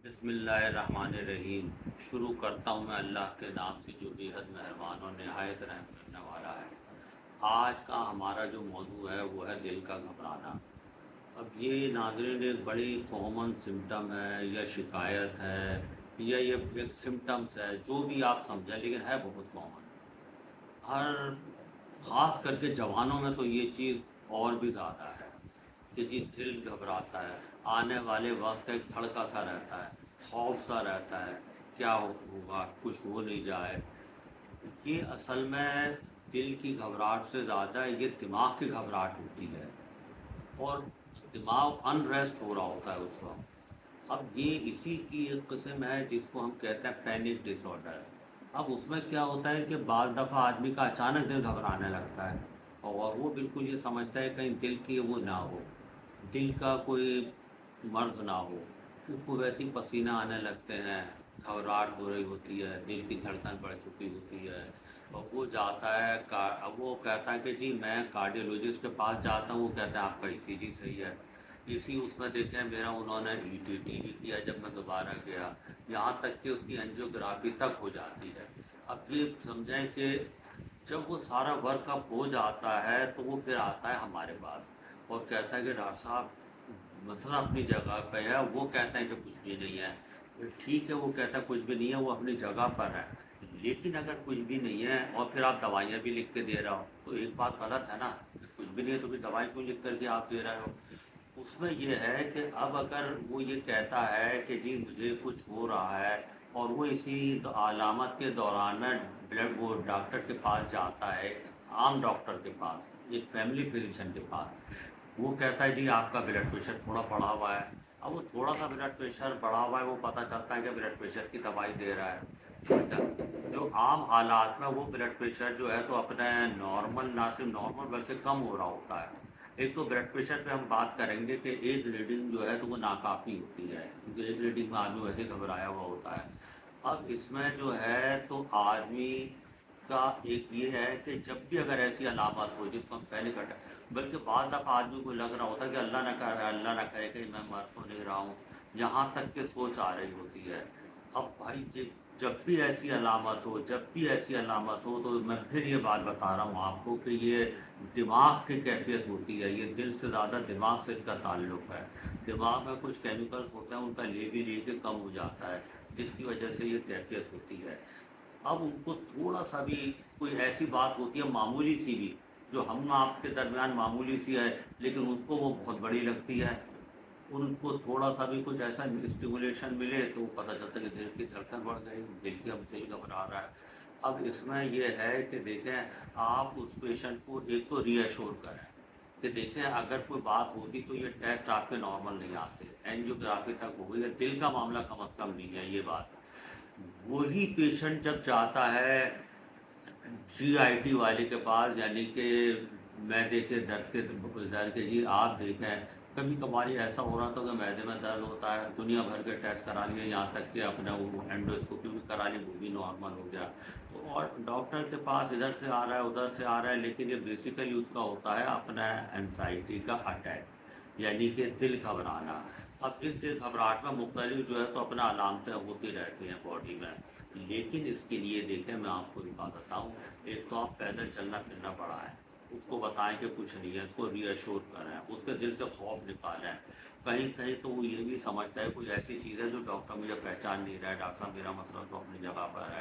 بسم اللہ الرحمن الرحیم۔ شروع کرتا ہوں میں اللہ کے نام سے جو بے حد مہربان اور نہایت رحم کرنے والا ہے۔ آج کا ہمارا جو موضوع ہے وہ ہے دل کا گھبرانا۔ اب یہ ناظرین ایک بڑی کامن سمٹم ہے یا شکایت ہے یا یہ ایک سمٹمس ہے، جو بھی آپ سمجھیں، لیکن ہے بہت کامن۔ ہر خاص کر کے جوانوں میں تو یہ چیز اور بھی زیادہ ہے کہ جی دل گھبراتا ہے، آنے والے وقت ایک دھڑکا سا رہتا ہے، خوف سا رہتا ہے، کیا ہوگا، کچھ ہو نہیں جائے۔ یہ اصل میں دل کی گھبراہٹ سے زیادہ یہ دماغ کی گھبراہٹ ہوتی ہے، اور دماغ ان ریسٹ ہو رہا ہوتا ہے اس وقت۔ اب یہ اسی کی ایک قسم ہے جس کو ہم کہتے ہیں پینک ڈس آرڈر۔ اب اس میں کیا ہوتا ہے کہ بعض دفعہ آدمی کا اچانک دل گھبرانے لگتا ہے، اور وہ بالکل یہ سمجھتا ہے کہیں دل کی وہ نہ ہو، دل کا کوئی مرض نہ ہو۔ اس کو ویسے ہی پسینہ آنے لگتے ہیں، گھبراہٹ ہو رہی ہوتی ہے، دل کی دھڑکن بڑھ چکی ہوتی ہے، اور وہ جاتا ہے اب وہ کہتا ہے کہ جی میں کارڈیولوجسٹ کے پاس جاتا ہوں۔ وہ کہتا ہے آپ کا ای سی جی صحیح ہے، اسی اس میں دیکھیں میرا انہوں نے ای ٹی ٹی بھی کیا جب میں دوبارہ گیا، یہاں تک کہ اس کی انجیوگرافی تک ہو جاتی ہے۔ اب یہ سمجھیں کہ جب وہ سارا ورک اپ ہو جاتا ہے تو وہ پھر آتا ہے ہمارے پاس اور کہتا ہے کہ ڈاکٹر صاحب مسئلہ اپنی جگہ پہ ہے۔ وہ کہتے ہیں کہ کچھ بھی نہیں ہے۔ ٹھیک ہے، وہ کہتا ہے کچھ بھی نہیں ہے، وہ اپنی جگہ پر ہے، لیکن اگر کچھ بھی نہیں ہے اور پھر آپ دوائیاں بھی لکھ کے دے رہا ہو تو ایک بات غلط ہے نا۔ کچھ بھی نہیں ہے تو پھر دوائی کیوں لکھ کر کے آپ دے رہے ہو؟ اس میں یہ ہے کہ اب اگر وہ یہ کہتا ہے کہ جی مجھے کچھ ہو رہا ہے، اور وہ اسی علامت کے دوران میں وہ ڈاکٹر کے پاس جاتا ہے، عام ڈاکٹر کے پاس، ایک فیملی فزیشین کے پاس، وہ کہتا ہے جی آپ کا بلڈ پریشر تھوڑا بڑھا ہوا ہے۔ اب وہ تھوڑا سا بلڈ پریشر بڑھا ہوا ہے، وہ پتہ چلتا ہے کہ بلڈ پریشر کی دوائی دے رہا ہے۔ اچھا، جو عام حالات میں وہ بلڈ پریشر جو ہے تو اپنے نارمل، نہ صرف نارمل بلکہ کم ہو رہا ہوتا ہے۔ ایک تو بلڈ پریشر پہ ہم بات کریں گے کہ ایج ریڈنگ جو ہے تو وہ ناکافی ہوتی ہے، کیونکہ ایج ریڈنگ میں آدمی ویسے گھبرایا ہوا ہوتا ہے۔ اب اس میں جو ہے تو آدمی کا ایک یہ ہے کہ جب بھی اگر ایسی علامت ہو جس کو ہم پہلے کٹا، بلکہ بعض دفعہ آدمی کو لگ رہا ہوتا ہے کہ اللہ نہ کرے کہ میں مر تو نہیں رہا ہوں، یہاں تک کہ سوچ آ رہی ہوتی ہے۔ اب بھائی جب بھی ایسی علامت ہو، جب بھی ایسی علامت ہو، تو میں پھر یہ بات بتا رہا ہوں آپ کو کہ یہ دماغ کی کیفیت ہوتی ہے، یہ دل سے زیادہ دماغ سے اس کا تعلق ہے۔ دماغ میں کچھ کیمیکلز ہوتے ہیں، ان کا لیول یہ کہ کم ہو جاتا ہے، جس کی وجہ سے یہ کیفیت ہوتی ہے۔ اب ان کو تھوڑا سا بھی کوئی ایسی بات ہوتی ہے معمولی سی بھی، جو ہم آپ کے درمیان معمولی سی ہے لیکن ان کو وہ بہت بڑی لگتی ہے۔ ان کو تھوڑا سا بھی کچھ ایسا اسٹیمولیشن ملے تو پتہ چلتا ہے کہ دل کی دھڑکن بڑھ گئی، دل گھبرا رہا ہے۔ اب اس میں یہ ہے کہ دیکھیں، آپ اس پیشنٹ کو ایک تو ری ایشور کریں کہ دیکھیں اگر کوئی بات ہوتی تو یہ ٹیسٹ آپ کے نارمل نہیں آتے، اینجیوگرافی تک ہو گئی ہے، دل کا معاملہ کم از کم نہیں ہے یہ بات۔ وہی پیشنٹ جب جاتا ہے جی آئی ٹی والے کے پاس، یعنی کہ معدے کے درد کے جی آپ دیکھیں، کبھی کبھاری ایسا ہو رہا تھا کہ معدے میں درد ہوتا ہے، دنیا بھر کے ٹیسٹ کرا لیے، یہاں تک کہ اپنا وہ اینڈوسکوپی بھی کرا لی، وہ بھی نارمل ہو گیا۔ تو اور ڈاکٹر کے پاس ادھر سے آ رہا ہے ادھر سے آ رہا ہے، لیکن یہ بیسیکلی اس کا ہوتا ہے اپنا انزائٹی کا اٹیک، یعنی کہ دل گھبرانا۔ اب اس دل گھبراہٹ میں مختلف جو ہے تو اپنا علامتیں ہوتی رہتی ہیں باڈی میں، لیکن اس کے لیے دیکھیں میں آپ کو بتا دیتا ہوں۔ ایک تو آپ پیدل چلنا پھرنا پڑا ہے، اس کو بتائیں کہ کچھ نہیں ہے، اس کو ری ایشور کریں، اس کے دل سے خوف نکالیں۔ کہیں کہیں تو وہ یہ بھی سمجھتا ہے کوئی ایسی چیز ہے جو ڈاکٹر مجھے پہچان نہیں رہا ہے، ڈاکٹر صاحب میرا مسئلہ تو اپنی جگہ پر ہے۔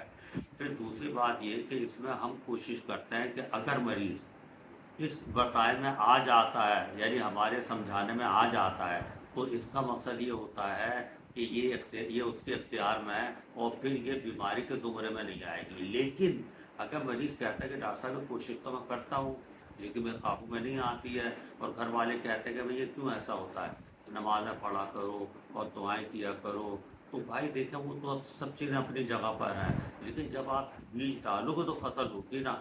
پھر دوسری بات یہ کہ اس میں ہم کوشش کرتے ہیں کہ اگر مریض اس بتائے میں آ جاتا ہے، یعنی ہمارے سمجھانے میں آ جاتا ہے، تو اس کا مقصد یہ ہوتا ہے کہ یہ اس کے اختیار میں ہے، اور پھر یہ بیماری کے زمرے میں نہیں آئے گی۔ لیکن اگر مریض کہتا ہے کہ ڈاکٹر صاحب کوشش تو میں کرتا ہوں لیکن میرے قابو میں نہیں آتی ہے، اور گھر والے کہتے ہیں کہ بھئی یہ کیوں ایسا ہوتا ہے، نمازیں پڑھا کرو اور دعائیں کیا کرو، تو بھائی دیکھیں وہ تو سب چیزیں اپنی جگہ پر ہیں، لیکن جب آپ بیج ڈالو گے تو فصل ہوگی نا۔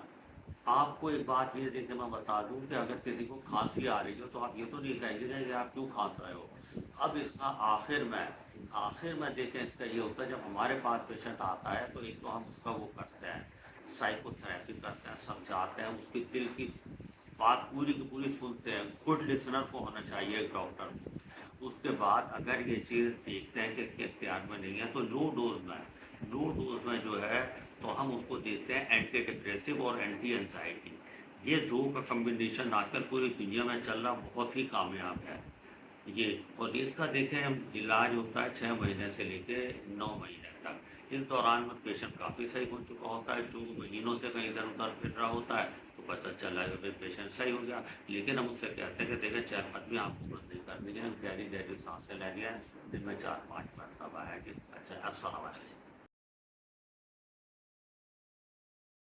آپ کو ایک بات یہ دیکھ کے میں بتا دوں کہ اگر کسی کو کھانسی آ رہی ہو تو آپ یہ تو نہیں کہیں گے کہ آپ کیوں کھانس رہے ہو۔ اب اس کا آخر میں دیکھیں اس کا یہ ہوتا ہے، جب ہمارے پاس پیشنٹ آتا ہے تو ایک تو ہم اس کا وہ کرتے ہیں، سائیکو تھراپی کرتے ہیں، سمجھاتے ہیں، اس کی دل کی بات پوری کی پوری سنتے ہیں۔ گڈ لسنر کو ہونا چاہیے ایک ڈاکٹر، اس کے بعد اگر یہ چیز دیکھتے ہیں کہ اس کے اختیار میں نہیں ہے تو لو ڈوز میں جو ہے تو ہم اس کو دیتے ہیں اینٹی ڈپریسو اور اینٹی انزائٹی. یہ دو کا کمبینیشن آج کل پوری دنیا میں چل رہا بہت ہی کامیاب ہے یہ. اور اس کا دیکھیں علاج ہوتا ہے 6 مہینے سے لے کے 9 مہینے تک. اس دوران میں پیشنٹ کافی صحیح ہو چکا ہوتا ہے. جو مہینوں سے کہیں ادھر ادھر پھر رہا ہوتا ہے تو پتہ چلا ہے کہ پیشنٹ صحیح ہو گیا. لیکن ہم اس سے کہتے ہیں کہ دیکھیں 4 قدمی آپ کو نہیں کرنی ہے, گہری گہری سانسیں لینی ہے, دن میں 4-5 مرتبہ ہے. جی اچھا, السلام علیکم.